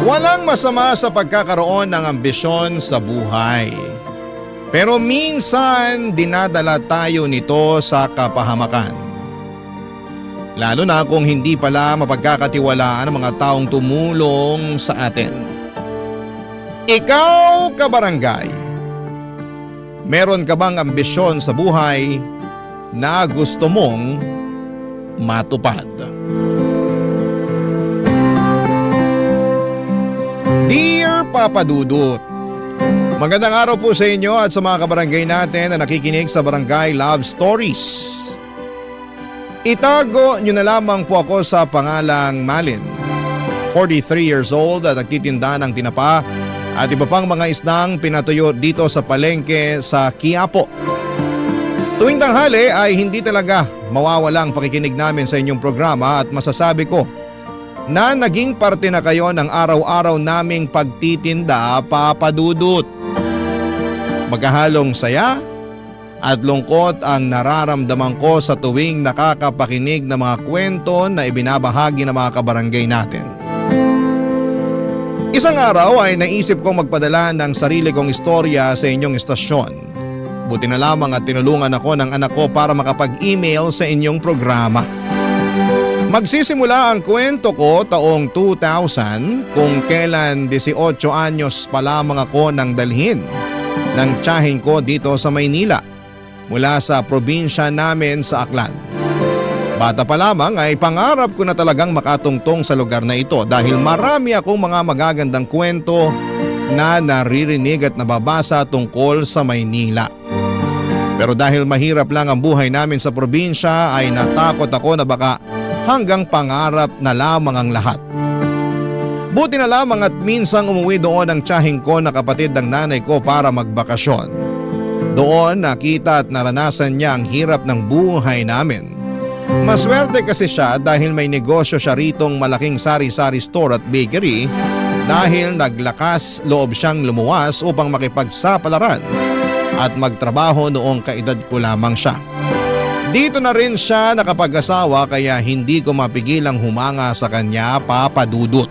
Walang masama sa pagkakaroon ng ambisyon sa buhay. Pero minsan dinadala tayo nito sa kapahamakan. Lalo na kung hindi pala mapagkakatiwalaan ang mga taong tumulong sa atin. Ikaw, kabarangay, meron ka bang ambisyon sa buhay na gusto mong matupad? Dear Papa Dudut, magandang araw po sa inyo at sa mga kabarangay natin na nakikinig sa Barangay Love Stories. Itago nyo na lamang po ako sa pangalang Malin, 43 years old at nagtitinda ng tinapa at iba pang mga isdang pinatuyo dito sa palengke sa Quiapo. Tuwing tanghali ay hindi talaga mawawala ang pakikinig namin sa inyong programa at masasabi ko na naging parte na kayo ng araw-araw naming pagtitinda, Papa Dudut. Magkahalong saya at lungkot ang nararamdaman ko sa tuwing nakakapakinig ng mga kwento na ibinabahagi ng mga kabarangay natin. Isang araw ay naisip kong magpadala ng sarili kong istorya sa inyong istasyon. Buti na lamang at tinulungan ako ng anak ko para makapag-email sa inyong programa. Magsisimula ang kwento ko taong 2000 kung kailan 18 anyos pa lamang ako nang dalhin ng tiyahin ko dito sa Maynila mula sa probinsya namin sa Aklan. Bata pa lamang ay pangarap ko na talagang makatungtong sa lugar na ito dahil marami akong mga magagandang kwento na naririnig at nababasa tungkol sa Maynila. Pero dahil mahirap lang ang buhay namin sa probinsya ay natakot ako na baka hanggang pangarap na lamang ang lahat. Buti na lamang at minsang umuwi doon ang tiyahing ko na kapatid ng nanay ko para magbakasyon. Doon nakita at naranasan niya ang hirap ng buhay namin. Maswerte kasi siya dahil may negosyo siya ritong malaking sari-sari store at bakery dahil naglakas loob siyang lumuwas upang makipagsapalaran at magtrabaho noong kaedad ko lamang siya. Dito na rin siya nakapag-asawa kaya hindi ko mapigilang humanga sa kanya, Papa Dudut.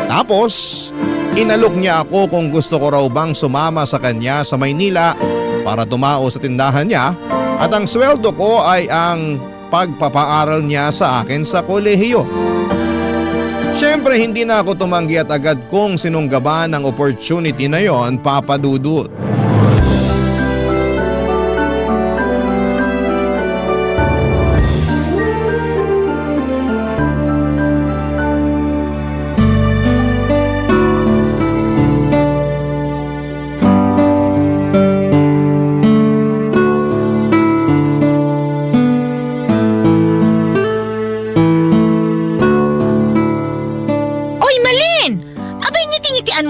Tapos, inalok niya ako kung gusto ko raw bang sumama sa kanya sa Maynila para tumao sa tindahan niya at ang sweldo ko ay ang pagpapaaral niya sa akin sa kolehiyo. Siyempre hindi na ako tumanggi at agad kong sinunggaban ang opportunity na yon, Papa Dudut.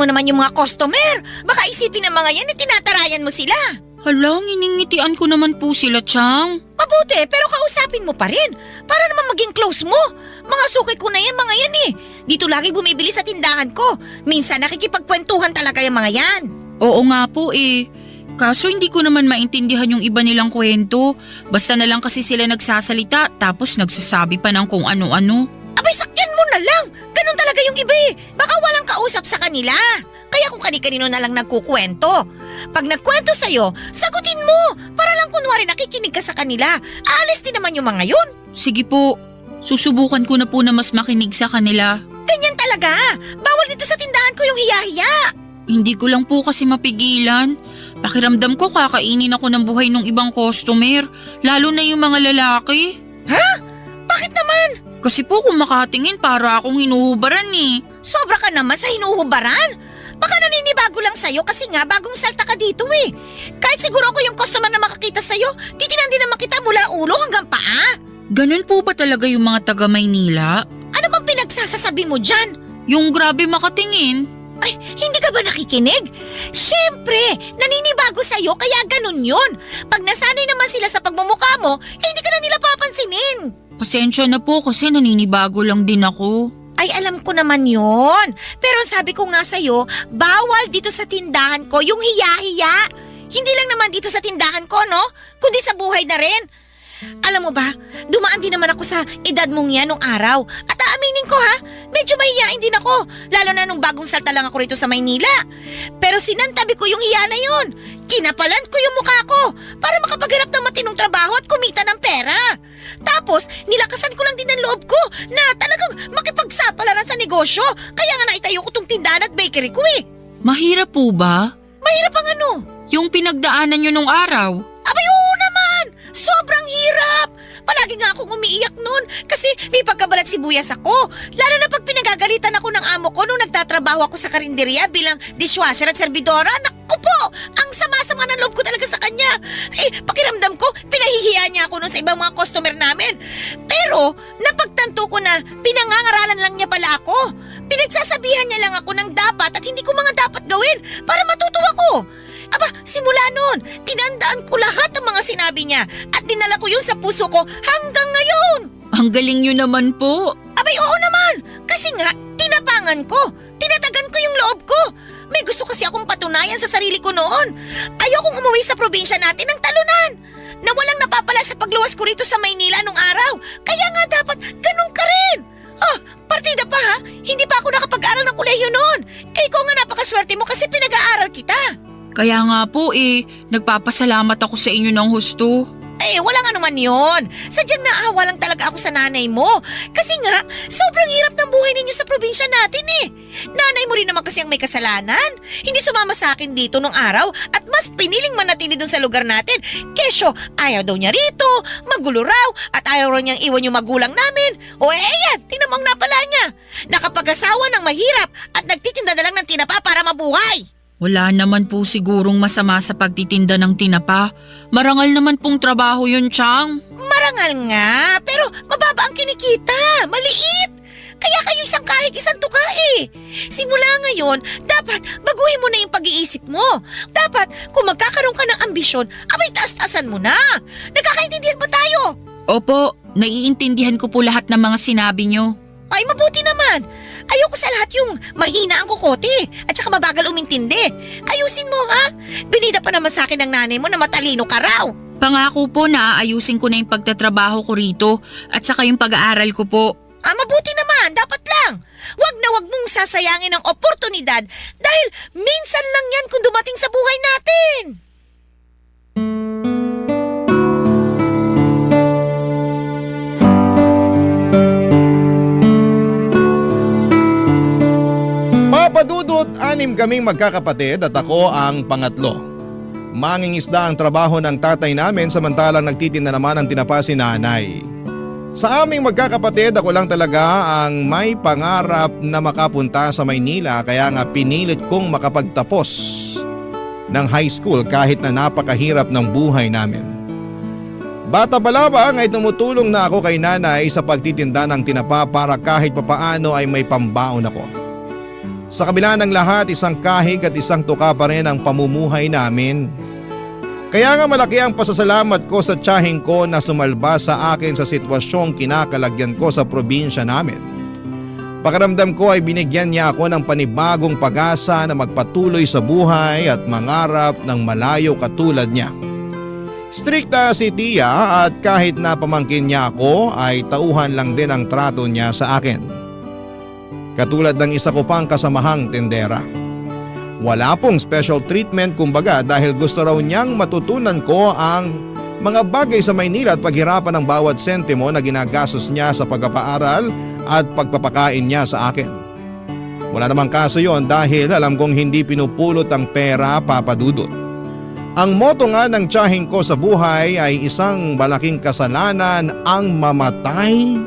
Naman yung mga customer. Baka isipin ng mga yan na tinatarayan mo sila. Hala, nginingitian ko naman po sila, Chang. Mabuti, pero kausapin mo pa rin. Para naman maging close mo. Mga suki ko na yan, mga yan eh. Dito lagi bumibili sa tindahan ko. Minsan nakikipagkwentuhan talaga yung mga yan. Oo nga po eh. Kaso hindi ko naman maintindihan yung iba nilang kwento. Basta na lang kasi sila nagsasalita tapos nagsasabi pa ng kung ano-ano. Abay, sakyan mo na lang. Ganun talaga yung iba eh. Baka walang kausap sa kanila. Kaya kung kani-kanino na lang nagkukwento. Pag nagkwento sa'yo, sagutin mo. Para lang kunwari nakikinig ka sa kanila. Aalis din naman yung mga yun. Sige po. Susubukan ko na po na mas makinig sa kanila. Ganyan talaga. Bawal dito sa tindahan ko yung hiya-hiya. Hindi ko lang po kasi mapigilan. Pakiramdam ko kakainin ako ng buhay ng ibang customer. Lalo na yung mga lalaki. Ha? Bakit naman? Kasi po kung makatingin para akong hinuhubaran eh. Sobra ka naman sa hinuhubaran. Baka naninibago lang sa'yo kasi nga bagong salta ka dito eh. Kahit siguro ako yung customer na makakita sa'yo, titinan din naman kita mula ulo hanggang paa. Ganun po ba talaga yung mga taga Maynila? Ano bang pinagsasasabi mo dyan? Yung grabe makatingin. Ay, hindi ka ba nakikinig? Siyempre, naninibago sa'yo kaya ganun yun. Pag nasanay naman sila sa pagmumukha mo, hindi ka na nila papansinin. Pasensya na po kasi naninibago lang din ako. Ay, alam ko naman yon. Pero sabi ko nga sa'yo, bawal dito sa tindahan ko yung hiya-hiya. Hindi lang naman dito sa tindahan ko, no? Kundi sa buhay na rin. Alam mo ba, dumaan din naman ako sa edad mong yan nung araw. At aaminin ko ha, medyo mahihiyain din ako. Lalo na nung bagong salta lang ako rito sa Maynila. Pero sinantabi ko yung hiya na yun. Kinapalan ko yung mukha ko para makapaghanap ng matinong trabaho at kumita ng pera. Tapos, nilakasan ko lang din ang loob ko na talagang makipagsapalaran sa negosyo. Kaya nga naitayo ko tong tindahan at bakery ko eh. Mahirap po ba? Mahirap ang ano? Yung pinagdaanan nyo nung araw? Abay oo naman! Sobrang hirap! Palagi nga akong umiiyak nun kasi may pagkabalat sibuyas ako. Lalo na pag pinagagalitan ako ng amo ko nung nagtatrabaho ako sa karinderya bilang dishwasher at servidora. Naku po! Ang sama-sama ng loob ko talaga sa kanya. Pakiramdam ko, pinahihiya niya ako nun sa ibang mga customer namin. Pero napagtanto ko na pinangangaralan lang niya pala ako. Pinagsasabihan niya lang ako ng dapat at hindi ko mga dapat gawin para matuto ako. Aba, simula noon, tinandaan ko lahat ng mga sinabi niya at dinala ko yun sa puso ko hanggang ngayon. Ang galing nyo naman po. Abay, oo naman. Kasi nga, tinapangan ko. Tinatagan ko yung loob ko. May gusto kasi akong patunayan sa sarili ko noon. Ayokong umuwi sa probinsya natin ng talunan. Na walang napapala sa pagluwas ko rito sa Maynila nung araw. Kaya nga dapat ganun ka rin. Partida pa ha. Hindi pa ako nakapag-aral ng kolehiyo noon. Ikaw nga napakaswerte mo kasi pinag-aaral kita. Kaya nga po nagpapasalamat ako sa inyo ng husto. Walang anuman yun. Sadyang naawa lang talaga ako sa nanay mo. Kasi nga, sobrang hirap ng buhay ninyo sa probinsya natin eh. Nanay mo rin naman kasi ang may kasalanan. Hindi sumama sa akin dito nung araw at mas piniling manatili dun sa lugar natin. Kesyo, ayaw daw niya rito, magulo raw at ayaw raw niyang iwan yung magulang namin. Yan, tinamang napala niya. Nakapag-asawa ng mahirap at nagtitinda na lang ng tinapa para mabuhay. Wala naman po sigurong masama sa pagtitinda ng tinapa. Marangal naman pong trabaho yun, Chang. Marangal nga, pero mababa ang kinikita. Maliit. Kaya kayo isang kahig, isang tuka eh. Simula ngayon, dapat baguhin mo na yung pag-iisip mo. Dapat, kung magkakaroon ka ng ambisyon, abay taas-taasan mo na. Nagkakaintindihan ba tayo? Opo, naiintindihan ko po lahat ng mga sinabi nyo. Ay, mabuti naman. Ayoko sa lahat yung mahina ang kukote at saka mabagal umintindi. Ayusin mo ha. Binida pa naman sa akin ng nanay mo na matalino ka raw. Pangako po na aayusin ko na yung pagtatrabaho ko rito at saka yung pag-aaral ko po. Mabuti naman. Dapat lang. Wag na wag mong sasayangin ang oportunidad dahil minsan lang yan kung dumating sa buhay natin. Papadudot, 6 kaming magkakapatid at ako ang pangatlo. Mangingisda ang trabaho ng tatay namin samantalang nagtitinda naman ang tinapa si nanay. Sa aming magkakapatid, ako lang talaga ang may pangarap na makapunta sa Maynila kaya nga pinilit kong makapagtapos ng high school kahit na napakahirap ng buhay namin. Bata pa lamang ay tumutulong na ako kay nanay sa pagtitinda ng tinapa para kahit papaano ay may pambaon ako. Sa kabila ng lahat, isang kahig at isang tuka pa rin ang pamumuhay namin. Kaya nga malaki ang pasasalamat ko sa tiyahing ko na sumalba sa akin sa sitwasyong kinakalagyan ko sa probinsya namin. Pakiramdam ko ay binigyan niya ako ng panibagong pag-asa na magpatuloy sa buhay at mangarap ng malayo katulad niya. Strikta si Tia at kahit na pamangkin niya ako ay tauhan lang din ang trato niya sa akin. Katulad ng isa ko pang kasamahang tendera. Wala pong special treatment kumbaga dahil gusto raw niyang matutunan ko ang mga bagay sa Maynila at paghirapan ng bawat sentimo na ginagastos niya sa pagpapaaral at pagpapakain niya sa akin. Wala namang kaso yon dahil alam kong hindi pinupulot ang pera, papadudot. Ang moto nga ng tiyahing ko sa buhay ay isang malaking kasalanan ang mamatay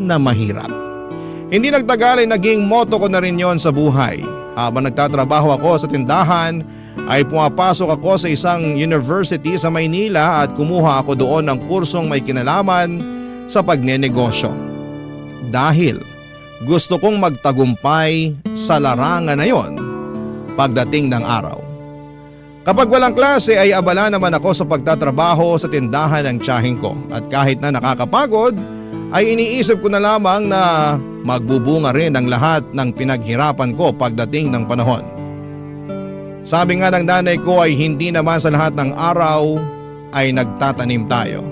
na mahirap. Hindi nagtagal ay naging motto ko na rin yon sa buhay. Habang nagtatrabaho ako sa tindahan ay pumapasok ako sa isang university sa Maynila at kumuha ako doon ng kursong may kinalaman sa pagnenegosyo. Dahil gusto kong magtagumpay sa larangan na yon pagdating ng araw. Kapag walang klase ay abala naman ako sa pagtatrabaho sa tindahan ng tiyahing ko at kahit na nakakapagod ay iniisip ko na lamang na magbubunga rin ang lahat ng pinaghirapan ko pagdating ng panahon. Sabi nga ng nanay ko ay hindi naman sa lahat ng araw ay nagtatanim tayo.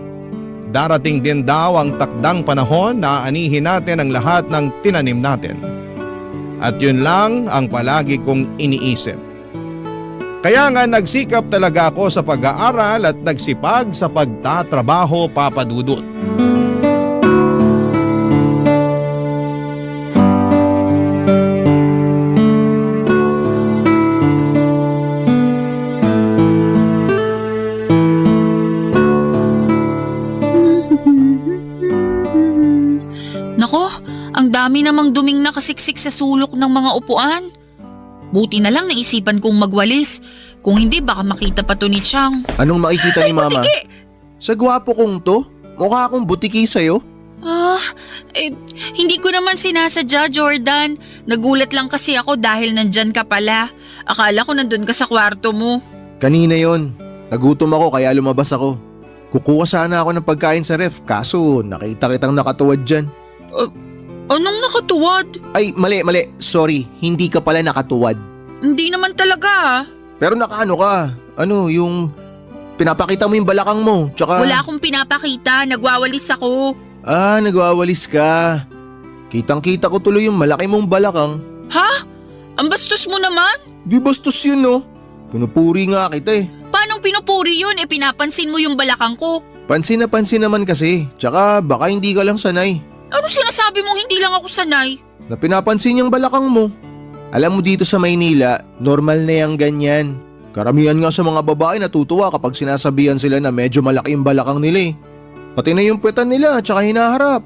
Darating din daw ang takdang panahon na aanihin natin ang lahat ng tinanim natin. At yun lang ang palagi kong iniisip. Kaya nga nagsikap talaga ako sa pag-aaral at nagsipag sa pagtatrabaho, Papa Dudut. Nako, ang dami namang duming nakasiksik sa sulok ng mga upuan. Buti na lang naisipan kong magwalis. Kung hindi, baka makita pa to ni Chang. Anong makikita ni Mama? Sa gwapo kong to? Mukha akong butiki sa'yo. Hindi ko naman sinasadya, Jordan. Nagulat lang kasi ako dahil nandyan ka pala. Akala ko nandun ka sa kwarto mo. Kanina yon. Nagutom ako kaya lumabas ako. Kukuha sana ako ng pagkain sa ref kaso nakita kitang nakatuwad dyan. Anong nakatuwad? Ay, mali. Sorry, hindi ka pala nakatuwad. Hindi naman talaga. Pero nakaano ka? Ano, yung pinapakita mo yung balakang mo. Tsaka... Wala akong pinapakita, nagwawalis ako. Nagwawalis ka. Kitang-kita ko tuloy yung malaki mong balakang. Ha? Ang bastos mo naman? Di bastos yun, no? Pinupuri nga kita eh. Paanong pinupuri yun? Pinapansin mo yung balakang ko. Pansin na pansin naman kasi. Tsaka baka hindi ka lang sanay. Ano sinasabi mo hindi lang ako sanay? Na pinapansin yung balakang mo. Alam mo dito sa Maynila, normal na yung ganyan. Karamihan nga sa mga babae natutuwa kapag sinasabihan sila na medyo malaki yung balakang nila eh. Pati na yung puwetan nila at saka hinaharap.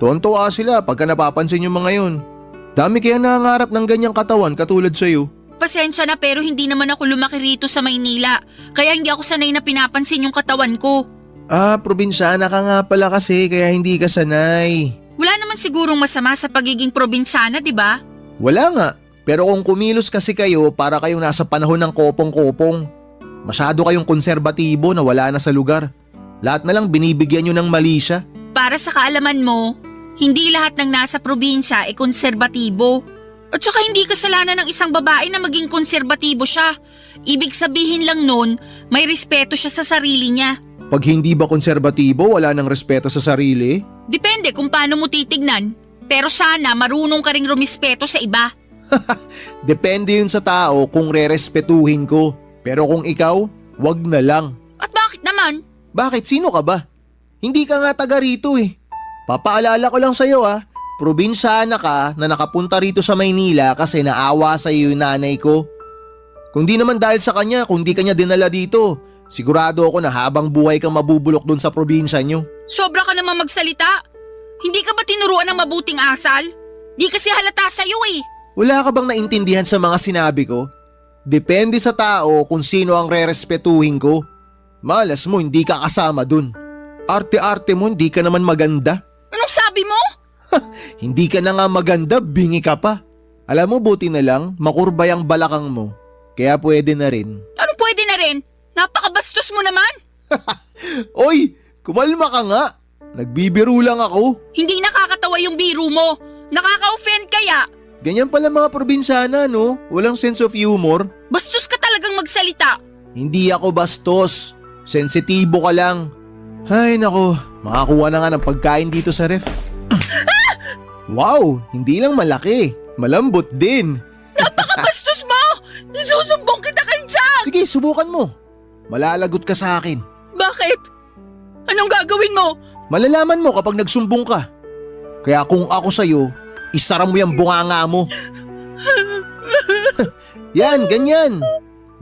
Tuwan-tuwa sila pagka napapansin yung mga yun. Dami kaya nangangarap ng ganyang katawan katulad sa'yo. Pasensya na pero hindi naman ako lumaki rito sa Maynila. Kaya hindi ako sanay na pinapansin yung katawan ko. Probinsyana ka nga pala kasi kaya hindi ka sanay. Wala naman sigurong masama sa pagiging probinsyana, di ba? Wala nga. Pero kung kumilos kasi kayo para kayong nasa panahon ng kopong-kopong. Masyado kayong konserbatibo na wala na sa lugar. Lahat na lang binibigyan nyo ng mali siya. Para sa kaalaman mo, hindi lahat ng nasa probinsya ay konserbatibo. At saka hindi kasalanan ng isang babae na maging konserbatibo siya. Ibig sabihin lang nun, may respeto siya sa sarili niya. Pag hindi ba konserbatibo, wala nang respeto sa sarili? Depende kung paano mo titignan. Pero sana marunong ka ring rumispeto sa iba. Depende yun sa tao kung rerespetuhin ko. Pero kung ikaw, wag na lang. At bakit naman? Bakit? Sino ka ba? Hindi ka nga taga rito eh. Papaalala ko lang sa'yo probinsyana ka na nakapunta rito sa Maynila kasi naawa sa'yo yung nanay ko. Kung di naman dahil sa kanya, kung di kanya dinala dito, sigurado ako na habang buhay kang mabubulok dun sa probinsya nyo. Sobra ka naman magsalita. Hindi ka ba tinuruan ng mabuting asal? Di kasi halata sa'yo eh. Wala ka bang naintindihan sa mga sinabi ko? Depende sa tao kung sino ang rerespetuhin ko. Malas mo, hindi ka kasama dun. Arte-arte mo, hindi ka naman maganda. Anong sabi mo? Hindi ka na nga maganda, bingi ka pa. Alam mo, buti na lang, makurbay ang balakang mo. Kaya pwede na rin. Ano pwede na rin? Napakabastos mo naman. Oy, kumalma ka nga. Nagbibiro lang ako. Hindi nakakatawa yung biro mo. Nakaka-offend kaya. Ganyan pala mga probinsyana, no? Walang sense of humor. Bastos ka talagang magsalita. Hindi ako bastos. Sensitibo ka lang. Ay nako, makakuha na nga ng pagkain dito sa ref. Wow, hindi lang malaki. Malambot din. Napakabastos mo! Isusumbong kita kay Jack! Sige, subukan mo. Malalagot ka sa akin. Bakit? Anong gagawin mo? Malalaman mo kapag nagsumbong ka. Kaya kung ako sa'yo, isara mo yung bunganga mo. Yan, ganyan.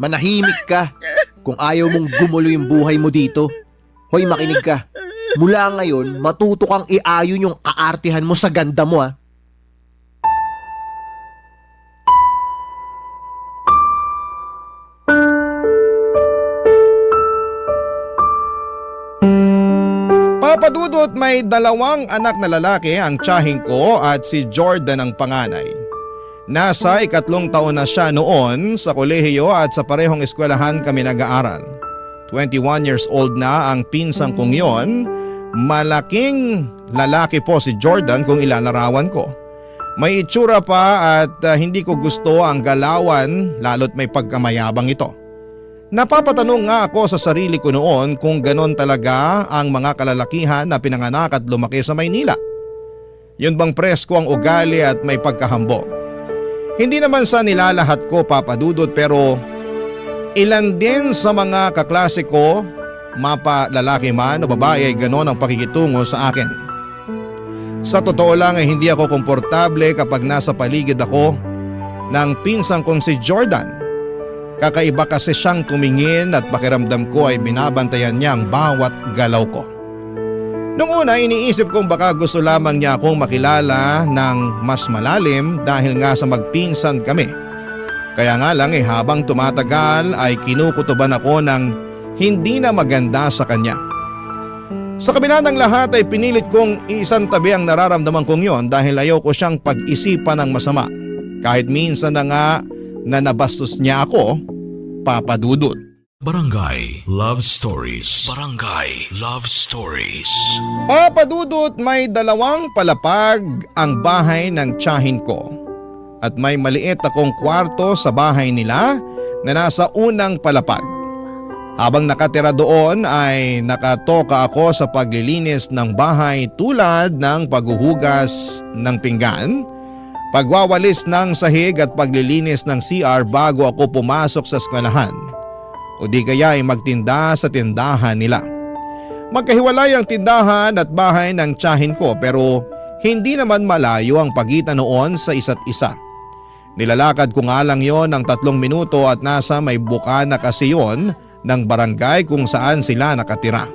Manahimik ka kung ayaw mong gumulo yung buhay mo dito. Hoy, makinig ka. Mula ngayon, matuto kang iayon yung kaartihan mo sa ganda mo Papa Dudut, may 2 anak na lalaki ang tiyahing ko at si Jordan ang panganay. Nasa 3 taon na siya noon sa kolehiyo at sa parehong eskwelahan kami nag-aaral. 21 years old na ang pinsang kong yon. Malaking lalaki po si Jordan kung ilalarawan ko. May itsura pa at hindi ko gusto ang galawan lalo't may pagkamayabang ito. Napapatanong nga ako sa sarili ko noon kung ganon talaga ang mga kalalakihan na pinanganak at lumaki sa Maynila. Yun bang presko ang ugali at may pagkahambog? Hindi naman sa nilalahat ko, Papa Dudut, pero ilan din sa mga kaklase ko, mapa lalaki man o babae, ay ganon ang pakikitungo sa akin. Sa totoo lang ay hindi ako komportable kapag nasa paligid ako ng pinsang kong si Jordan. Kakaiba kasi siyang tumingin at pakiramdam ko ay binabantayan niya ang bawat galaw ko. Noong una iniisip kong baka gusto lamang niya akong makilala ng mas malalim dahil nga sa magpinsan kami. Kaya nga lang habang tumatagal ay kinukutuban ako ng hindi na maganda sa kanya. Sa kabila ng lahat ay pinilit kong isantabi ang nararamdaman kong yon dahil ayaw ko siyang pag-isipan ng masama. Kahit minsan na nga na nabastos niya ako, Papa Dudut. Barangay Love Stories. Barangay Love Stories. Papa Dudut, may 2 palapag ang bahay ng tiyahin ko. At may maliit akong kwarto sa bahay nila na nasa unang palapag. Habang nakatira doon ay nakatoka ako sa paglilinis ng bahay tulad ng paghuhugas ng pinggan, pagwawalis ng sahig at paglilinis ng CR bago ako pumasok sa eskwelahan o di kaya ay magtinda sa tindahan nila. Magkahiwalay ang tindahan at bahay ng tiyahin ko pero hindi naman malayo ang pagitan noon sa isa't isa. Nilalakad ko nga lang yon ng 3 minuto at nasa may bukana kasi yon ng barangay kung saan sila nakatira.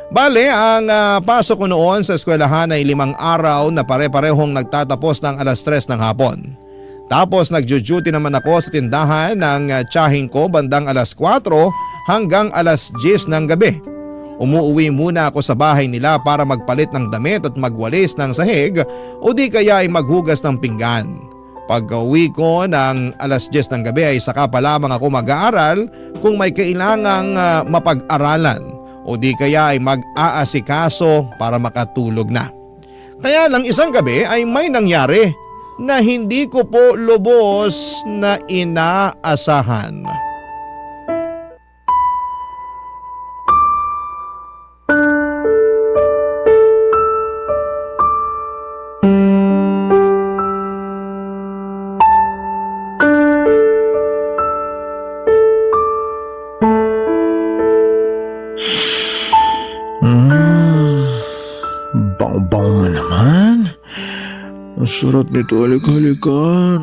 Bale, ang pasok ko noon sa eskwelahan ay 5 araw na pare-parehong nagtatapos ng 3:00 ng hapon. Tapos nagjo-duty naman ako sa tindahan ng tiyahin ko bandang 4:00 hanggang 10:00 ng gabi. Umuuwi muna ako sa bahay nila para magpalit ng damit at magwalis ng sahig o di kaya ay maghugas ng pinggan. Pagka-uwi ko ng 10:00 ng gabi ay saka pa lamang ako mag-aaral kung may kailangang mapag-aralan o di kaya ay mag-aasikaso para makatulog na. Kaya lang isang gabi ay may nangyari na hindi ko po lubos na inaasahan. Bang-bang mo naman. Ang sarap nito, halik-halikan.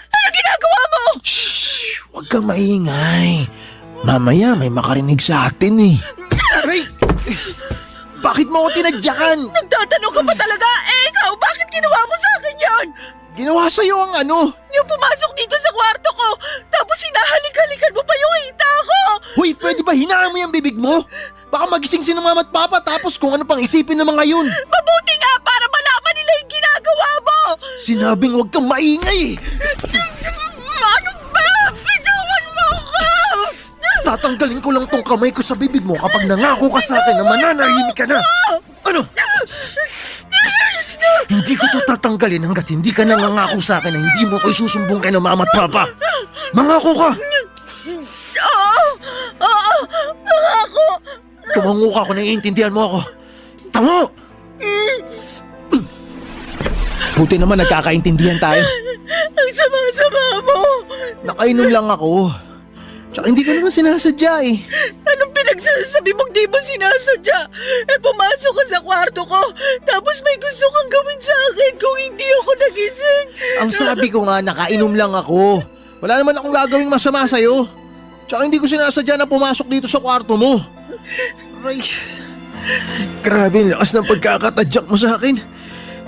Ano ginagawa mo? Shhh! Huwag kang maingay. Mamaya may makarinig sa atin eh. Aray! Bakit mo ako tinadyakan? Nagtatanong ka pa talaga? Ikaw, bakit ginawa mo sa akin yan? Ginawa sa'yo ang ano? Yung pumasok dito sa kwarto ko, tapos hinahalik-halikan mo pa yung hita ko! Hoy, pwede ba hinaan mo yung bibig mo? Baka magising si mama at papa tapos kung ano pang isipin ng mga yun. Mabuti nga para malaman nila yung ginagawa mo! Sinabing huwag kang maingay eh. Ano ba? Bitawan mo ako! Tatanggalin ko lang tong kamay ko sa bibig mo kapag nangako ka sa akin na mananahimik ka na. Ano? Hindi ko to tatanggalin hanggat hindi ka nangangako sa akin na hindi mo ko isusumbong kay na mama at papa. Mangako ka! Oo, ako! Tumango ka kung naiintindihan mo ako. Tango! Buti naman nagkakaintindihan tayo. Ang sama-sama mo! Nakainom lang ako. Tsaka hindi ko naman sinasadya eh. Anong pinagsasabi mong di mo sinasadya? Pumasok ka sa kwarto ko, tapos may gusto kang gawin sa akin kung hindi ako nagising. Ang sabi ko nga, nakainom lang ako. Wala naman akong gagawing masama sa'yo. Tsaka hindi ko sinasadya na pumasok dito sa kwarto mo. Aray. Grabe, ang lakas ng pagkakatadyak mo sa akin.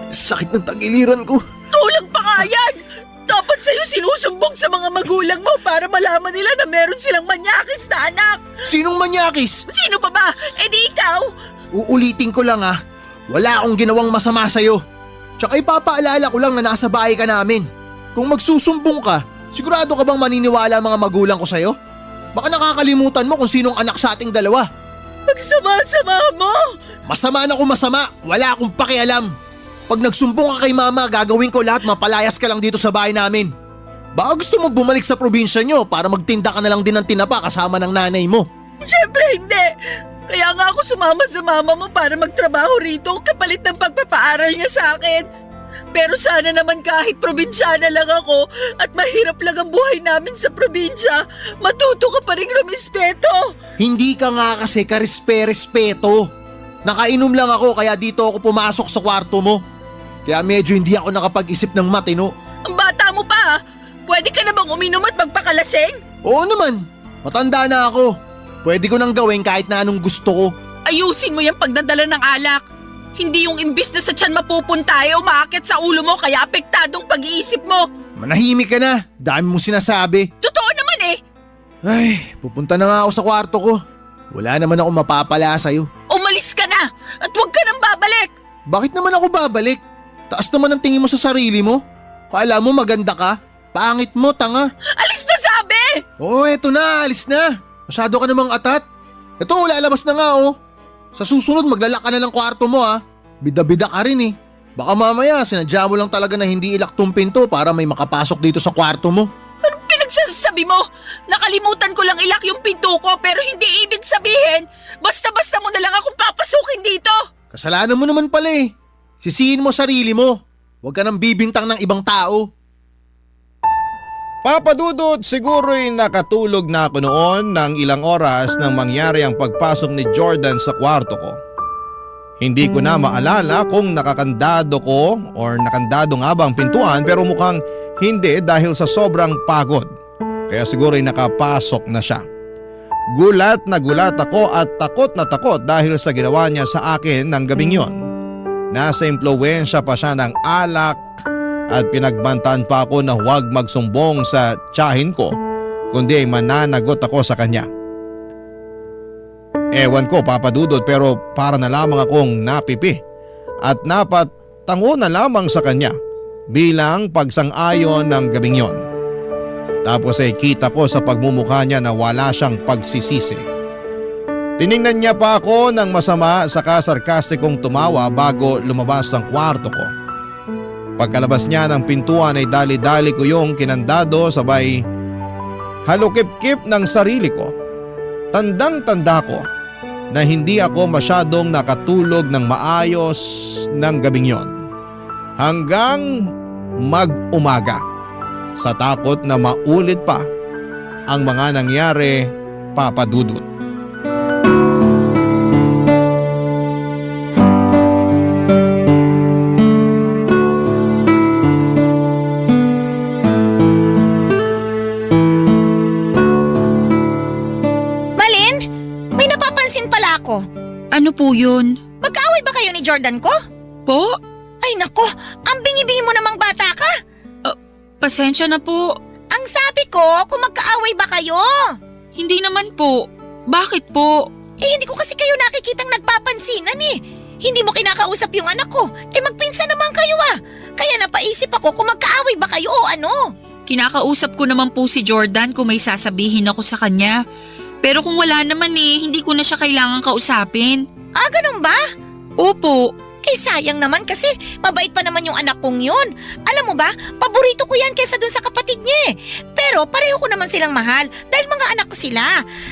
Sakit ng tagiliran ko. Tulang pa nga yan! Dapat sa'yo sinusumbong sa mga magulang mo para malaman nila na meron silang manyakis na anak. Sinong manyakis? Sino pa ba? Eh di ikaw? Uulitin ko lang ha. Wala akong ginawang masama sa'yo. Tsaka ipapaalala ko lang na nasa bahay ka namin. Kung magsusumbong ka, sigurado ka bang maniniwala ang mga magulang ko sa'yo? Baka nakakalimutan mo kung sinong anak sa ating dalawa. Ang sama-sama mo! Masama na kung masama, wala akong pakialam. Pag nagsumbong ka kay mama, gagawin ko lahat, mapalayas ka lang dito sa bahay namin. Baka gusto mo bumalik sa probinsya nyo para magtinda ka na lang din ng tinapa kasama ng nanay mo. Siyempre hindi. Kaya nga ako sumama sa mama mo para magtrabaho rito kapalit ng pagpapaaral niya sa akin. Pero sana naman kahit probinsyana lang ako at mahirap lang ang buhay namin sa probinsya, matuto ka pa rin rumispeto. Hindi ka nga kasi karespe-respeto. Nakainom lang ako kaya dito ako pumasok sa kwarto mo. Kaya medyo hindi ako nakapag-isip ng matino. Ang bata mo pa, pwede ka na bang uminom at magpakalaseng? Oo naman, matanda na ako. Pwede ko nang gawin kahit na anong gusto ko. Ayusin mo yung pagdadala ng alak. Hindi yung imbis na sa tiyan mapupunta ay umaakit sa ulo mo kaya apektadong pag-iisip mo. Manahimik ka na, dami mong sinasabi. Totoo naman eh. Ay, pupunta na nga ako sa kwarto ko. Wala naman ako mapapala sa'yo. Umalis ka na at huwag ka nang babalik. Bakit naman ako babalik? Taas naman ang tingin mo sa sarili mo. Kala mo maganda ka? Pangit mo, tanga. Alis na sabi! Oo, eto na, alis na. Masyado ka namang atat. Eto, lalabas na nga oh. Sa susunod maglalak ka na ng kwarto mo ah. Bida-bida ka rin eh. Baka mamaya sinadya mo lang talaga na hindi ilak tong pinto para may makapasok dito sa kwarto mo. Anong pinagsasabi mo? Nakalimutan ko lang ilak yung pinto ko pero hindi ibig sabihin basta-basta mo na lang akong papasukin dito. Kasalanan mo naman pala eh. Sisihin mo sarili mo. Huwag ka nang bibintang ng ibang tao. Papa Dudut, siguro'y nakatulog na ako noon ng ilang oras nang mangyari ang pagpasok ni Jordan sa kwarto ko. Hindi ko na maalala kung nakakandado ko or nakandado nga ba ang pintuan pero mukhang hindi dahil sa sobrang pagod. Kaya siguro'y nakapasok na siya. Gulat na gulat ako at takot na takot dahil sa ginawa niya sa akin ng gabing yon. Nasa impluwensya pa siya ng alak at pinagbantaan pa ako na huwag magsumbong sa tiyahin ko kundi ay mananagot ako sa kanya. Ewan ko Papa Dudut pero para na lamang akong napipi at napatango na lamang sa kanya bilang pagsang-ayon ng gabing yon. Tapos ay kita ko sa pagmumukha niya na wala siyang pagsisisi. Tiningnan niya pa ako ng masama saka sarkastikong tumawa bago lumabas ng kwarto ko. Pagkalabas niya ng pintuan ay dali-dali ko yung kinandado sabay halukip-kip ng sarili ko. Tandang-tanda ko na hindi ako masyadong nakatulog ng maayos ng gabing yon. Hanggang mag-umaga sa takot na maulit pa ang mga nangyari, Papa Dudut. Ano po yun? Magkaaway ba kayo ni Jordan ko? Po? Ay nako, ang bingi-bingi mo namang bata ka. Pasensya na po. Ang sabi ko, kung magkaaway ba kayo? Hindi naman po. Bakit po? Hindi ko kasi kayo nakikitang nagpapansinan eh. Hindi mo kinakausap yung anak ko. Magpinsan naman kayo ah. Kaya napaisip ako kung magkaaway ba kayo o ano. Kinakausap ko naman po si Jordan kung may sasabihin ako sa kanya. Pero kung wala naman hindi ko na siya kailangan kausapin. Ah, ganun ba? Opo. Sayang naman kasi mabait pa naman yung anak kong yun. Alam mo ba, paborito ko yan kesa dun sa kapatid niya eh. Pero pareho ko naman silang mahal dahil mga anak ko sila.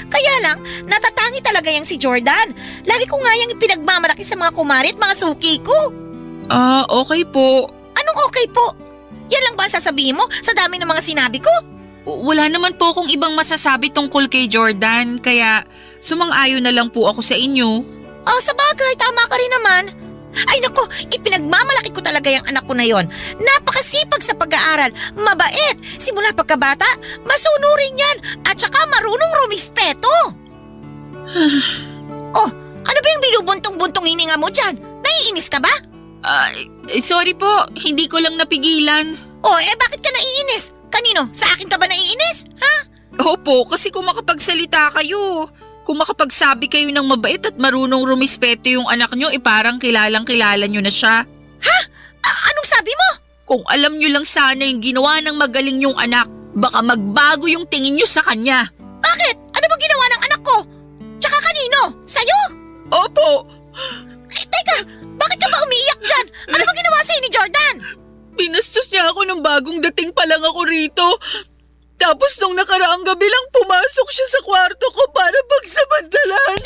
Kaya lang, natatangi talaga yang si Jordan. Lagi ko nga yung ipinagmamalaki sa mga kumari at mga suki ko. Okay po. Anong okay po? Yan lang ba ang sasabihin mo sa dami ng mga sinabi ko? Wala naman po akong ibang masasabi tungkol kay Jordan, kaya sumang-ayon na lang po ako sa inyo. Sa bagay, tama ka rin naman. Ay nako, ipinagmamalaki ko talaga yung anak ko na yon. Napakasipag sa pag-aaral, mabait, simula pagkabata, masunurin yan, at saka marunong rumispeto. Ano ba yung binubuntong-buntong hininga mo dyan? Naiinis ka ba? Sorry po, hindi ko lang napigilan. Bakit ka naiinis? Kanino? Sa akin ka ba naiinis? Ha? Opo, kasi kung makapagsalita kayo, kung makapagsabi kayo ng mabait at marunong rumispeto yung anak nyo, parang kilalang-kilala nyo na siya. Ha? Anong sabi mo? Kung alam nyo lang sana yung ginawa ng magaling yung anak, baka magbago yung tingin nyo sa kanya. Bakit? Ano bang ginawa ng anak ko? Tsaka kanino? Sa'yo? Opo. Teka, bakit ka ba umiiyak dyan? Ano bang ginawa sa'yo ni Jordan? Binastos niya ako nung bagong dating pa lang ako rito. Tapos nung nakaraang gabi lang pumasok siya sa kwarto ko para pagsamantalan.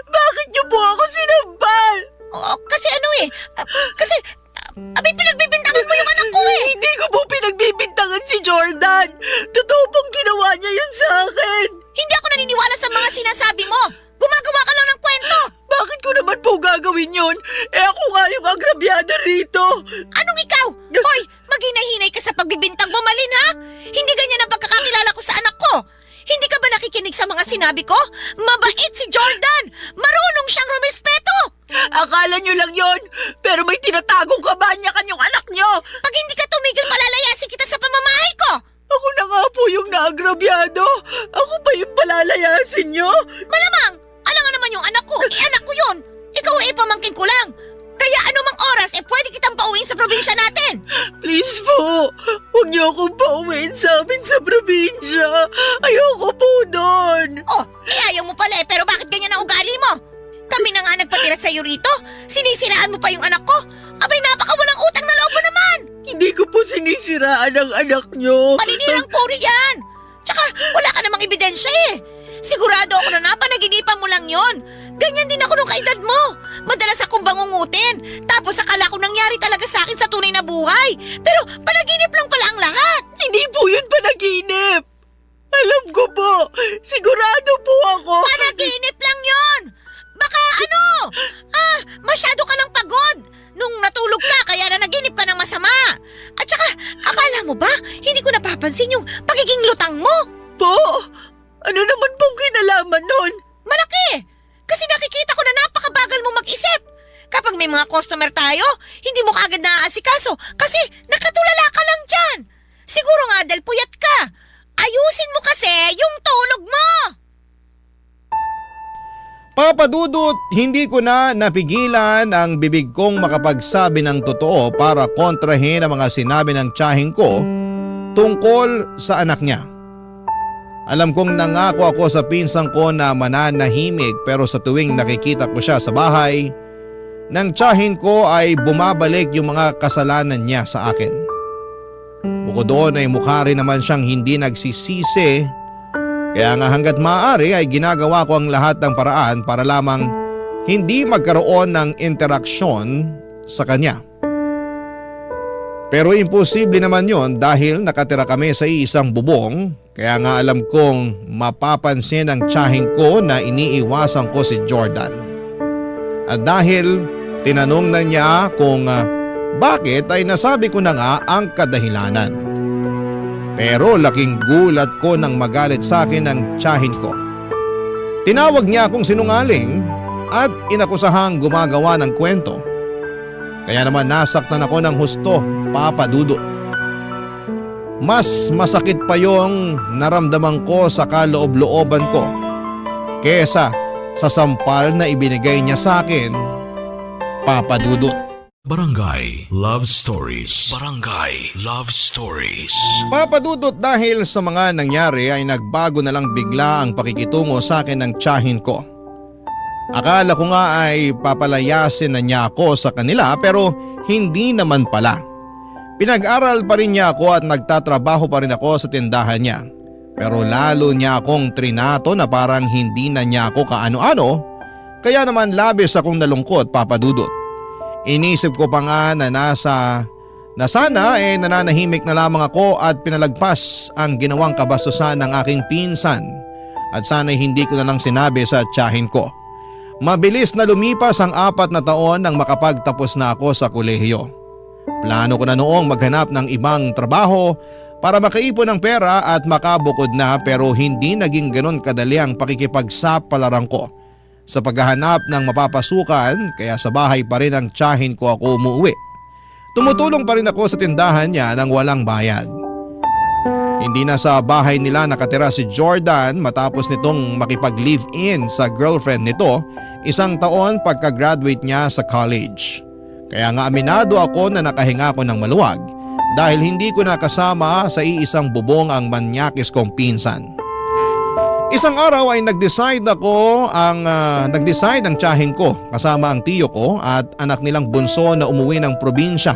Bakit niyo po ako sinampal? Oo, kasi abay pinagbibintangan mo yung anak ko eh. Hindi ko po pinagbibintangan si Jordan. Totoo pong ginawa niya yun sa akin. Hindi ako naniniwala sa mga sinasabi mo. Gumagawa ka lang ng kwento. Bakit ko naman po gagawin yun? Ako nga yung agrabyada rito. Anong ikaw? Hoy, maghinay-hinay ka sa pagbibintang mo, Malin, ha? Hindi ganyan ang pagkakakilala ko sa anak ko. Hindi ka ba nakikinig sa mga sinabi ko? Mabait si Jordan! Marunong siyang rumispeto! Akala niyo lang yon, pero may tinatagong kabanyakan yung anak niyo. Pag hindi ka tumigil, palalayasin kita sa pamamahay ko! Ako na nga po yung naagrabyado. Ako pa yung palalayasin niyo. Malamang! Alam nga naman yung anak ko. Anak ko yun! Ikaw ay pamangkin ko lang! Kaya anumang oras, pwede kitang pauwiin sa probinsya natin! Please po, huwag niyo akong pauwiin sa amin sa probinsya. Ayoko po doon. Oh, ayaw mo pala pero bakit ganyan ang ugali mo? Kami na nga nagpatira sa'yo rito. Sinisiraan mo pa yung anak ko. Abay, napakawalang utang na loob mo naman. Hindi ko po sinisiraan ang anak niyo. Paninirang puri yan. Tsaka, wala ka namang ebidensya eh. Sigurado ako na napanaginipan mo lang yon. Ganyan din ako nung kaedad mo. Madalas akong bangungutin. Tapos akala ko nangyari talaga sa akin sa tunay na buhay. Pero panaginip lang pala ang lahat. Hindi po yun panaginip. Alam ko po. Sigurado po ako. Panaginip lang yon. Baka masyado ka lang pagod. Nung natulog ka, kaya na naginip ka ng masama. At saka, akala mo ba, hindi ko napapansin yung pagiging lutang mo? Po? Ano naman pong kinalaman nun? Malaki! Kasi nakikita ko na napakabagal mo mag-isip. Kapag may mga customer tayo, hindi mo kaagad naaasikaso kasi nakatulala ka lang dyan. Siguro nga dahil puyat ka. Ayusin mo kasi yung tulog mo! Papa Dudut, hindi ko na napigilan ang bibig kong makapagsabi ng totoo para kontrahin ang mga sinabi ng tiyahing ko tungkol sa anak niya. Alam kong nangako ako sa pinsang ko na mananahimik pero sa tuwing nakikita ko siya sa bahay, ng tiyahin ko ay bumabalik yung mga kasalanan niya sa akin. Bukod doon ay mukha rin naman siyang hindi nagsisisi. Kaya nga hanggat maaari ay ginagawa ko ang lahat ng paraan para lamang hindi magkaroon ng interaksyon sa kanya. Pero imposible naman yon dahil nakatira kami sa isang bubong, kaya nga alam kong mapapansin ang tiyahing ko na iniiwasan ko si Jordan. At dahil tinanong na niya kung bakit ay nasabi ko na nga ang kadahilanan. Pero laking gulat ko nang magalit sa akin ang tiyahin ko. Tinawag niya akong sinungaling at inakusahang gumagawa ng kwento. Kaya naman nasaktan ako ng husto, Papa Dudut. Mas masakit pa yung naramdaman ko sa kaloob-looban ko kesa sa sampal na ibinigay niya sa akin, Papa Dudut. Barangay Love Stories. Barangay Love Stories. Papa Dudut, dahil sa mga nangyari ay nagbago na lang bigla ang pakikitungo sa akin ng tiyahin ko. Akala ko nga ay papalayasin na niya ako sa kanila pero hindi naman pala. Pinag-aral pa rin niya ako at nagtatrabaho pa rin ako sa tindahan niya. Pero lalo niya akong trinato na parang hindi na niya ako kaano-ano, kaya naman labis akong nalungkot, Papa Dudut. Inisip ko pa nga na sana nananahimik na lamang ako at pinalagpas ang ginawang kabastusan ng aking pinsan at sana'y hindi ko na lang sinabi sa tiyahin ko. Mabilis na lumipas ang 4 na taon nang makapagtapos na ako sa kolehiyo. Plano ko na noong maghanap ng ibang trabaho para makaipon ng pera at makabukod na, pero hindi naging ganon kadali ang pakikipagsapalaran ko sa paghahanap ng mapapasukan, kaya sa bahay pa rin ang tiyahin ko ako umuwi. Tumutulong pa rin ako sa tindahan niya nang walang bayad. Hindi na sa bahay nila nakatira si Jordan matapos nitong makipag-live-in sa girlfriend nito 1 taon pagka-graduate niya sa college. Kaya nga aminado ako na nakahinga ko ng maluwag dahil hindi ko nakasama sa iisang bubong ang manyakis kong pinsan. Isang araw ay nag-decide ang tiyahin ko kasama ang tiyo ko at anak nilang bunso na umuwi ng probinsya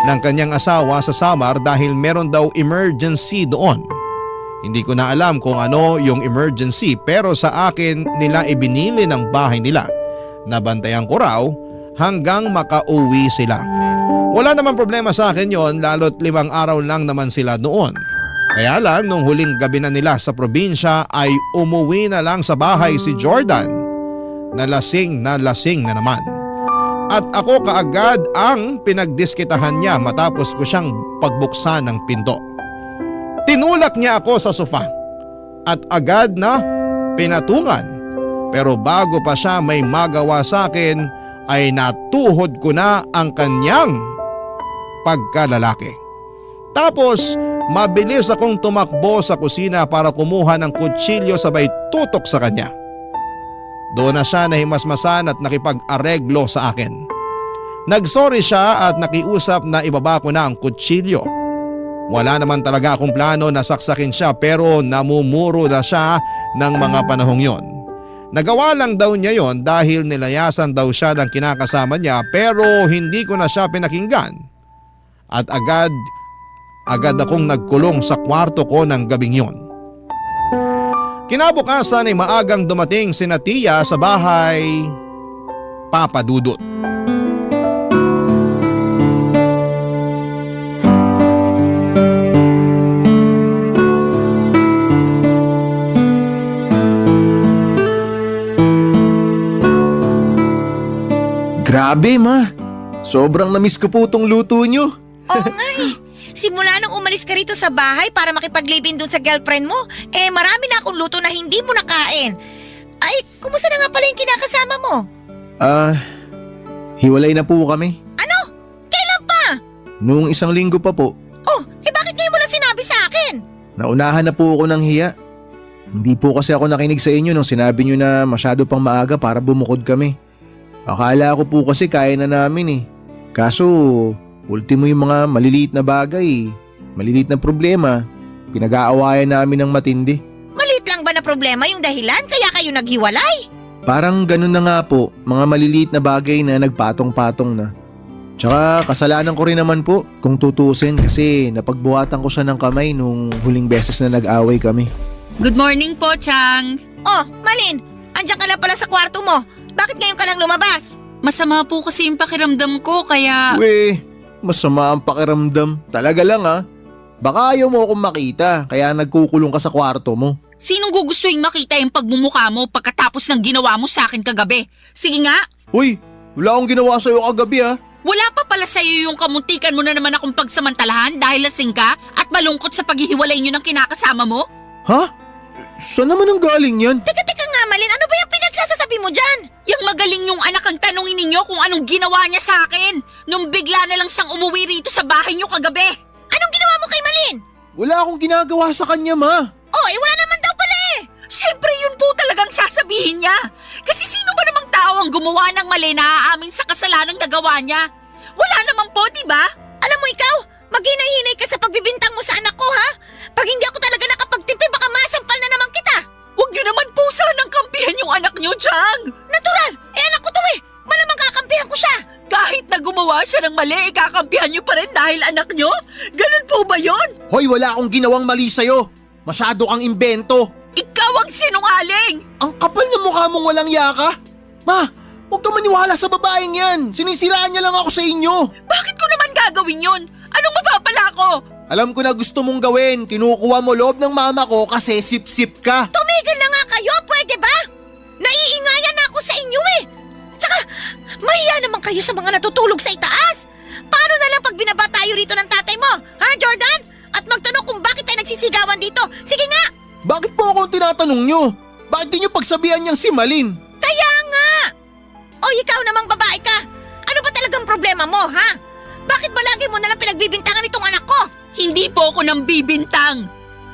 ng kanyang asawa sa Samar dahil meron daw emergency doon. Hindi ko na alam kung ano yung emergency pero sa akin nila ibinili ng bahay nila. Nabantayan ko raw hanggang makauwi sila. Wala naman problema sa akin yon lalo't 5 araw lang naman sila noon. Kaya lang nung huling gabi na nila sa probinsya ay umuwi na lang sa bahay si Jordan. Nalasing na naman. At ako kaagad ang pinagdiskitahan niya matapos ko siyang pagbuksan ng pinto. Tinulak niya ako sa sofa at agad na pinatungan. Pero bago pa siya may magawa sa akin ay natuhod ko na ang kanyang pagkalalaki. Tapos mabilis akong tumakbo sa kusina para kumuha ng kutsilyo sabay tutok sa kanya. Doon na siya nahimasmasan at nakipag-areglo sa akin. Nagsorry siya at nakiusap na ibaba ko na ang kutsilyo. Wala naman talaga akong plano na saksakin siya pero namumuro na siya ng mga panahong yon. Nagawa lang daw niya yon dahil nilayasan daw siya ng kinakasama niya pero hindi ko na siya pinakinggan. At agad akong nagkulong sa kwarto ko ng gabing yon. Kinabukasan ay maagang dumating si Tia sa bahay Papa Dudut. Grabe ma, sobrang namiss ko po tong luto nyo. Oo nga eh. Simula nung umalis ka rito sa bahay para makipag-live-in dun sa girlfriend mo, marami na akong luto na hindi mo nakain. Ay, kumusta na nga pala yung kinakasama mo? Hiwalay na po kami. Ano? Kailan pa? Noong 1 linggo pa po. Oh, bakit ngayon mo lang sinabi sa akin? Naunahan na po ako ng hiya. Hindi po kasi ako nakinig sa inyo nung sinabi nyo na masyado pang maaga para bumukod kami. Akala ko po kasi kaya na namin eh. Kaso, ultimo yung mga maliliit na bagay, maliliit na problema, pinag-aawayan namin ng matindi. Maliit lang ba na problema yung dahilan kaya kayo naghiwalay? Parang ganun na nga po, mga maliliit na bagay na nagpatong-patong na. Tsaka kasalanan ko rin naman po kung tutusin kasi napagbuhatan ko siya ng kamay nung huling beses na nag-away kami. Good morning po, Chang. Oh, Malin, andyan ka lang pala sa kwarto mo. Bakit ngayon ka lang lumabas? Masama po kasi yung pakiramdam ko kaya… Weh, masama ang pakiramdam. Talaga lang ah. Baka ayaw mo akong makita kaya nagkukulong ka sa kwarto mo. Sinong gugustuhin makita yung pagmumukha mo pagkatapos ng ginawa mo sa akin kagabi? Sige nga! Uy, wala akong ginawa sa'yo kagabi ah. Wala pa pala sa'yo yung kamuntikan mo na naman akong pagsamantalahan dahil lasing ka at malungkot sa paghihiwalay nyo ng kinakasama mo? Ha? Saan naman ang galing yan? Teka nga Malin, ano ba yung pinagsasasabi mo dyan? Yang magaling yung anak ang tanongin ninyo kung anong ginawa niya sa akin nung bigla na lang siyang umuwi rito sa bahay niyo kagabi. Anong ginawa mo kay Malin? Wala akong ginagawa sa kanya ma. Oh, wala naman daw pala eh. Siyempre yun po talagang sasabihin niya. Kasi sino ba namang tao ang gumawa ng mali na aamin sa kasalanang nagawa niya? Wala naman po, di ba? Alam mo ikaw, maghinay-hinay ka sa pagbibintang mo sa anak ko ha? Pag hindi ako talaga nakapagtimpi, baka masampal na naman kita. Huwag niyo naman po sanang kampihan yung anak niyo, Chang. Natural, anak ko to eh. Malamang kakampihan ko siya. Kahit na gumawa siya ng mali, ikakampihan niyo pa rin dahil anak niyo? Ganun po ba yon? Hoy, wala akong ginawang mali sa'yo. Masyado kang imbento. Ikaw ang sinungaling! Ang kapal na mukha mong walang yaka. Ma, huwag ka maniwala sa babaeng yan. Sinisiraan niya lang ako sa inyo. Bakit ko naman gagawin yon? Anong mapapala ko? Alam ko na gusto mong gawin. Kinukuha mo loob ng mama ko kasi sip-sip ka. Tumigil na nga kayo, pwede ba? Naiingayan na ako sa inyo eh. Tsaka, mahiya naman kayo sa mga natutulog sa itaas. Paano na lang pag binaba tayo rito ng tatay mo? Ha, Jordan? At magtanong kung bakit tayo nagsisigawan dito. Sige nga! Bakit po ako tinatanong nyo? Bakit di nyo pagsabihan niyang si Malin? Kaya nga! O ikaw namang babae ka. Ano ba talagang problema mo, ha? Bakit ba lagi mo nalang pinagbibintangan itong anak ko? Hindi po ako nang bibintang.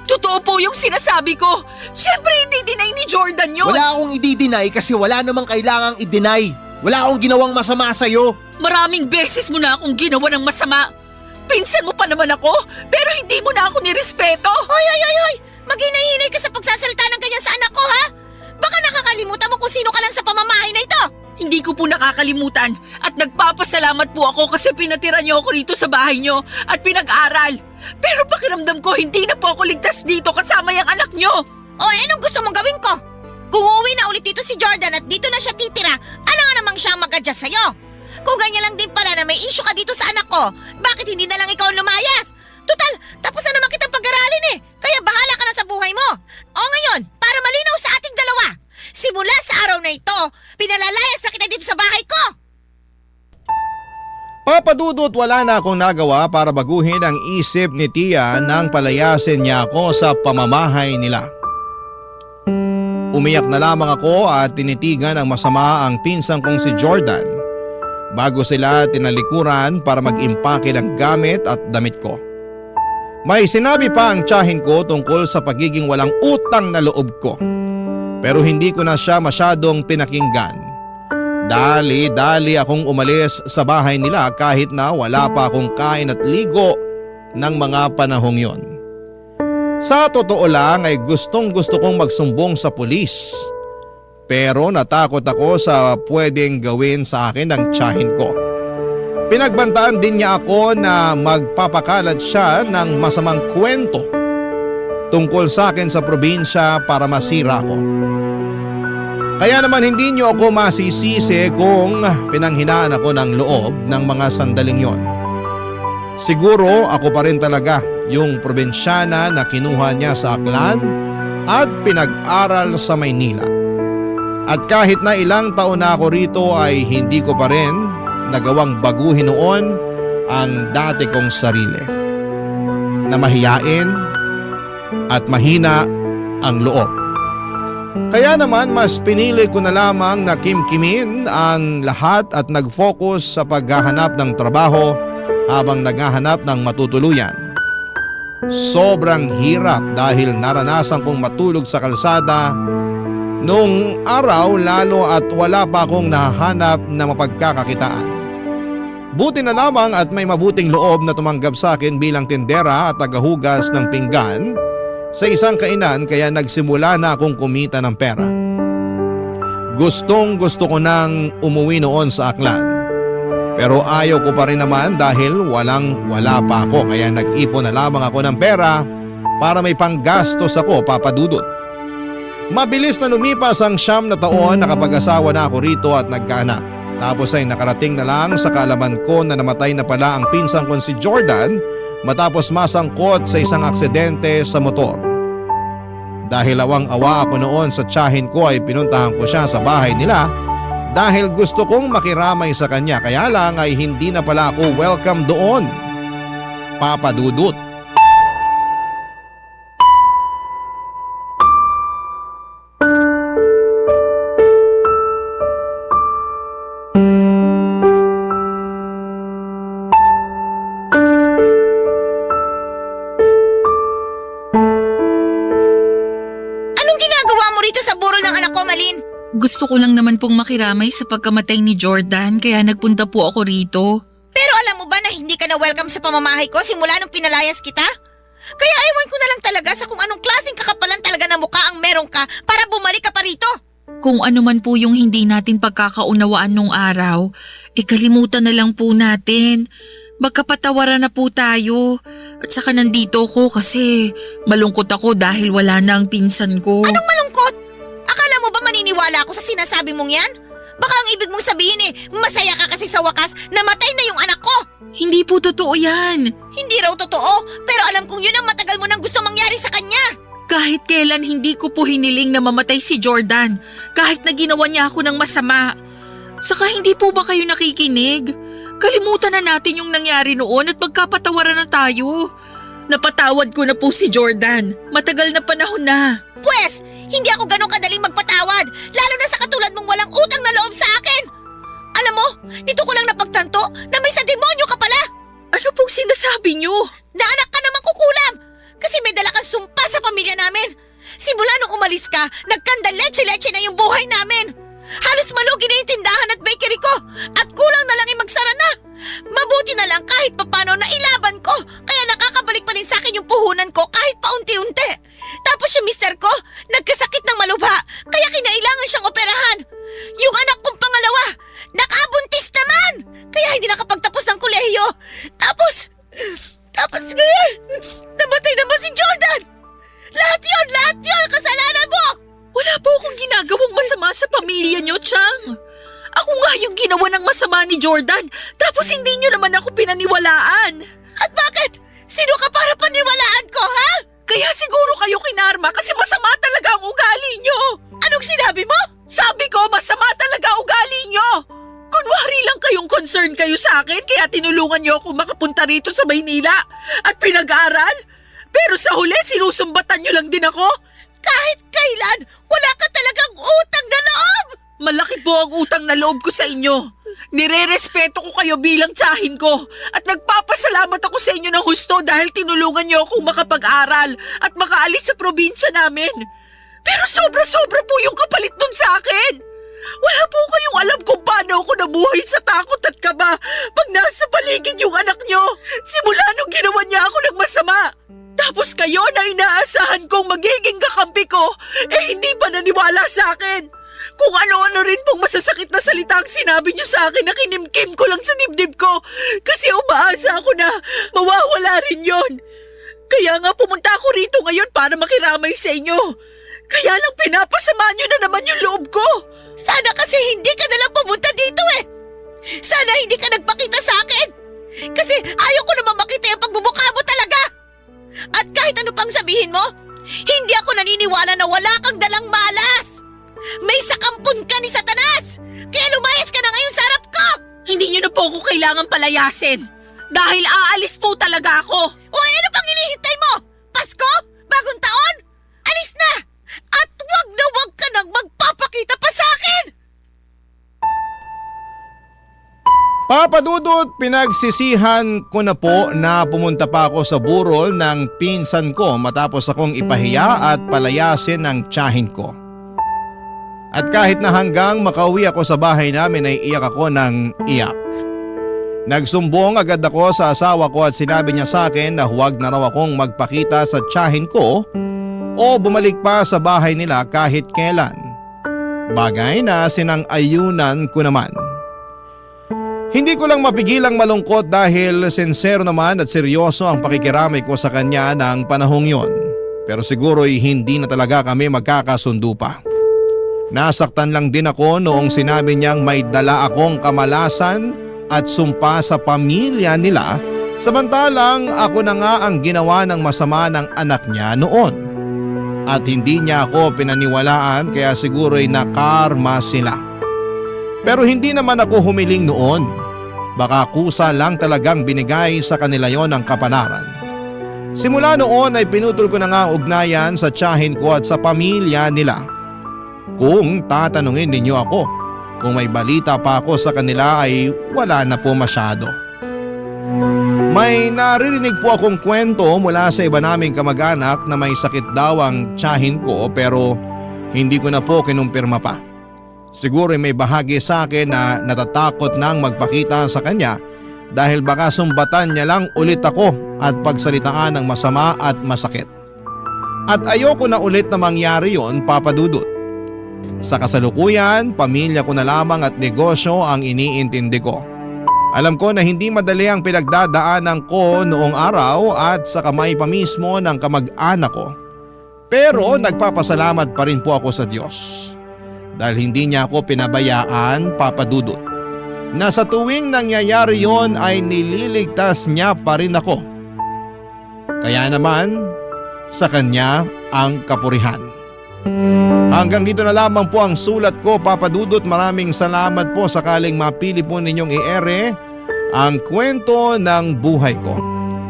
Totoo po yung sinasabi ko. Siyempre, i-deny ni Jordan yun. Wala akong i-deny kasi wala namang kailangang i-deny. Wala akong ginawang masama sa'yo. Maraming beses mo na akong ginawa ng masama. Pinsan mo pa naman ako, pero hindi mo na ako nirespeto. Hoy! Maghinay-hinay ka sa pagsasalita ng ganyan sa anak ko, ha? Baka nakakalimutan mo kung sino ka lang sa pamamahay na ito. Hindi ko po nakakalimutan at nagpapasalamat po ako kasi pinatira niyo ako rito sa bahay niyo at pinag-aral. Pero pakiramdam ko hindi na po ako ligtas dito kasama yung anak niyo. O anong gusto mong gawin ko? Kung uuwi na ulit dito si Jordan at dito na siya titira, alam namang siyang mag-adjust sa'yo. Kung ganyan lang din pala na may issue ka dito sa anak ko, bakit hindi na lang ikaw lumayas? Total, tapos na naman kitang pag-aralin eh. Kaya bahala ka na sa buhay mo. O ngayon, para malinaw sa ating dalawa, simula sa araw na ito, pinalalayas na kita dito sa bahay ko. Papa Dudut, wala na akong nagawa para baguhin ang isip ni Tia nang palayasin niya ako sa pamamahay nila. Umiyak na lamang ako at tinitigan ang masama ang pinsang kong si Jordan bago sila tinalikuran para mag-impake ng gamit at damit ko. May sinabi pa ang tiyahin ko tungkol sa pagiging walang utang na loob ko. Pero hindi ko na siya masyadong pinakinggan. Dali-dali akong umalis sa bahay nila kahit na wala pa akong kain at ligo ng mga panahong yon. Sa totoo lang ay gustong-gusto kong magsumbong sa pulis. Pero natakot ako sa pwedeng gawin sa akin ng tiyahin ko. Pinagbantaan din niya ako na magpapakalat siya ng masamang kwento tungkol sa akin sa probinsya para masira ko. Kaya naman hindi niyo ako masisisi kung pinanghinaan ako ng loob ng mga sandaling yon. Siguro ako pa rin talaga yung probinsyana na kinuha niya sa Aklan at pinag-aral sa Maynila. At kahit na ilang taon na ako rito ay hindi ko pa rin nagawang baguhin noon ang dati kong sarili. Na mahiyain at mahina ang loob. Kaya naman mas pinili ko na lamang na kimkimin ang lahat at nag-focus sa paghahanap ng trabaho habang naghahanap ng matutuluyan. Sobrang hirap dahil naranasan kong matulog sa kalsada noong araw lalo at wala pa akong nahahanap na mapagkakakitaan. Buti na lamang at may mabuting loob na tumanggap sa akin bilang tindera at tagahugas ng pinggan sa isang kainan kaya nagsimula na akong kumita ng pera. Gustong gusto ko nang umuwi noon sa Aklan. Pero ayaw ko pa rin naman dahil wala pa ako kaya nag-ipon na lamang ako ng pera para may panggastos ako, Papa Dudut. Mabilis na lumipas ang 9 na taon na kapag-asawa na ako rito at nagkaanak. Tapos ay nakarating na lang sa kaalaman ko na namatay na pala ang pinsang ko si Jordan matapos masangkot sa isang aksidente sa motor. Dahil awang-awa ako noon sa tiyahin ko ay pinuntahan ko siya sa bahay nila dahil gusto kong makiramay sa kanya kaya lang ay hindi na pala ako welcome doon, Papa Dudut. Gusto ko lang naman pong makiramay sa pagkamatay ni Jordan kaya nagpunta po ako rito. Pero alam mo ba na hindi ka na welcome sa pamamahay ko simula nung pinalayas kita? Kaya ewan ko na lang talaga sa kung anong klaseng kakapalan talaga na mukha ang meron ka para bumalik ka pa rito. Kung ano man po yung hindi natin pagkakaunawaan nung araw, kalimutan na lang po natin. Magkapatawaran na po tayo. At saka nandito ko kasi malungkot ako dahil wala na ang pinsan ko. Anong malungkot? Akala mo ba maniniwala ako sa sinasabi mong yan? Baka ang ibig mong sabihin masaya ka kasi sa wakas namatay na yung anak ko. Hindi po totoo yan. Hindi raw totoo, pero alam kong yun ang matagal mo nang gusto mangyari sa kanya. Kahit kailan hindi ko po hiniling na mamatay si Jordan. Kahit na ginawa niya ako ng masama. Saka hindi po ba kayo nakikinig? Kalimutan na natin yung nangyari noon at magkapatawaran na tayo. Napatawad ko na po si Jordan. Matagal na panahon na. Pwes, hindi ako ganun kadaling magpatawad, lalo na sa katulad mong walang utang na loob sa akin. Alam mo, nito ko lang napagtanto na may sa demonyo ka pala. Ano pong sinasabi niyo? Na anak ka namang kukulam, kasi may dala kang sumpa sa pamilya namin. Simula nung umalis ka, nagkanda leche-leche na yung buhay namin. Halos malugi na yung tindahan at bakery ko, at kulang na lang magsara na. Mabuti na lang kahit papano na ilaban ko, kaya nakakabalik pa rin sa akin yung puhunan ko kahit paunti-unti. Tapos mister ko, nagkasakit ng maluba, kaya kinailangan siyang operahan. Yung anak kong pangalawa, nakabuntis naman, kaya hindi nakapagtapos ng kolehiyo. Tapos ngayon, namatay naman si Jordan. Lahat yun, kasalanan mo. Wala po akong ginagawang masama sa pamilya niyo, Chang. Ako nga yung ginawa ng masama ni Jordan, tapos hindi niyo naman ako pinaniwalaan. At bakit? Sino ka para paniwalaan ko, ha? Kaya siguro kayo kinarma kasi masama talaga ang ugali niyo. Anong sinabi mo? Sabi ko, masama talaga ugali niyo. Kunwari lang kayong concern kayo sa akin kaya tinulungan niyo ako makapunta rito sa Maynila at pinag-aaral. Pero sa huli, sinusumbatan niyo lang din ako. Kahit kailan, wala ka talagang utang na loob! Malaki po ang utang na loob ko sa inyo. Nire-respeto ko kayo bilang tiyahin ko at nagpapasalamat ako sa inyo ng husto dahil tinulungan niyo akong makapag-aral at makaalis sa probinsya namin. Pero sobra-sobra po yung kapalit nun sa akin. Wala po kayong alam kung paano ako nabuhay sa takot at kaba pag nasa paligid yung anak niyo. Simula nung ginawa niya ako ng masama. Tapos kayo na inaasahan kong magiging kakampi ko, hindi pa naniwala sa akin. Kung ano-ano rin pong masasakit na salita ang sinabi niyo sa akin na kinimkim ko lang sa dibdib ko kasi umaasa ako na mawawala rin yon. Kaya nga pumunta ako rito ngayon para makiramay sa inyo. Kaya lang pinapasama niyo na naman yung loob ko. Sana kasi hindi ka nalang pumunta dito eh. Sana hindi ka nagpakita sa akin. Kasi ayaw ko naman makita yung pagmumukha mo talaga. At kahit ano pang sabihin mo, hindi ako naniniwala na wala kang dalang malas. May sakampun ka ni Satanas. Kaya lumayas ka na ngayon sa harap ko. Hindi niyo na po ako kailangan palayasin. Dahil aalis po talaga ako. O ano pang hinihintay mo? Pasko? Bagong taon? Alis na! At wag ka nang magpapakita pa sa akin! Papa Dudut, pinagsisihan ko na po na pumunta pa ako sa burol ng pinsan ko matapos akong ipahiya at palayasin ng tiyahin ko. At kahit na hanggang makauwi ako sa bahay namin ay iyak ako ng iyak. Nagsumbong agad ako sa asawa ko at sinabi niya sa akin na huwag na raw akong magpakita sa tiyahin ko o bumalik pa sa bahay nila kahit kailan. Bagay na sinang-ayunan ko naman. Hindi ko lang mapigilang malungkot dahil sincere naman at seryoso ang pakikiramay ko sa kanya ng panahong yon. Pero siguro'y hindi na talaga kami magkakasundo pa. Nasaktan lang din ako noong sinabi niyang may dala akong kamalasan at sumpa sa pamilya nila samantalang ako na nga ang ginawa ng masama ng anak niya noon. At hindi niya ako pinaniwalaan kaya siguro'y nakarma sila. Pero hindi naman ako humiling noon. Baka kusa lang talagang binigay sa kanila yon ang kapanaran. Simula noon ay pinutol ko na nga ang ugnayan sa tiyahin ko at sa pamilya nila. Kung tatanungin ninyo ako, kung may balita pa ako sa kanila ay wala na po masyado. May naririnig po akong kwento mula sa iba naming kamag-anak na may sakit daw ang tiyahin ko pero hindi ko na po kinumpirma pa. Siguro may bahagi sa akin na natatakot nang magpakita sa kanya dahil baka sumbatan niya lang ulit ako at pagsalitaan ng masama at masakit. At ayoko na ulit na mangyari yon, Papa Dudut. Sa kasalukuyan, pamilya ko na lamang at negosyo ang iniintindi ko. Alam ko na hindi madali ang pinagdadaanan ko noong araw at sa kamay pa mismo ng kamag-anak ko. Pero nagpapasalamat pa rin po ako sa Diyos. Dahil hindi niya ako pinabayaan, Papa Dudut. Na sa tuwing nangyayari yon ay nililigtas niya pa rin ako. Kaya naman, sa kanya ang kapurihan. Hanggang dito na lamang po ang sulat ko, Papa Dudut. Maraming salamat po sakaling mapili po ninyong i-ere ang kwento ng buhay ko.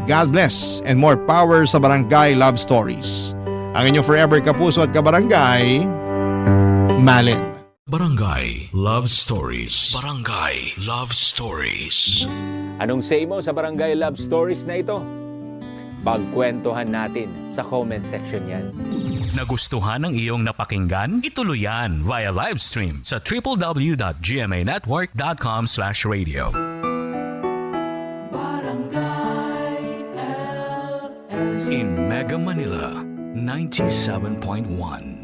God bless and more power sa Barangay Love Stories. Ang inyong forever kapuso at kabarangay, Malin. Barangay Love Stories. Barangay Love Stories. Anong say mo sa Barangay Love Stories na ito? Pagkwentuhan natin sa comment section yan. Nagustuhan ng iyong napakinggan? Ituloy yan via live stream sa www.gmanetwork.com/radio. In Mega Manila, 97.1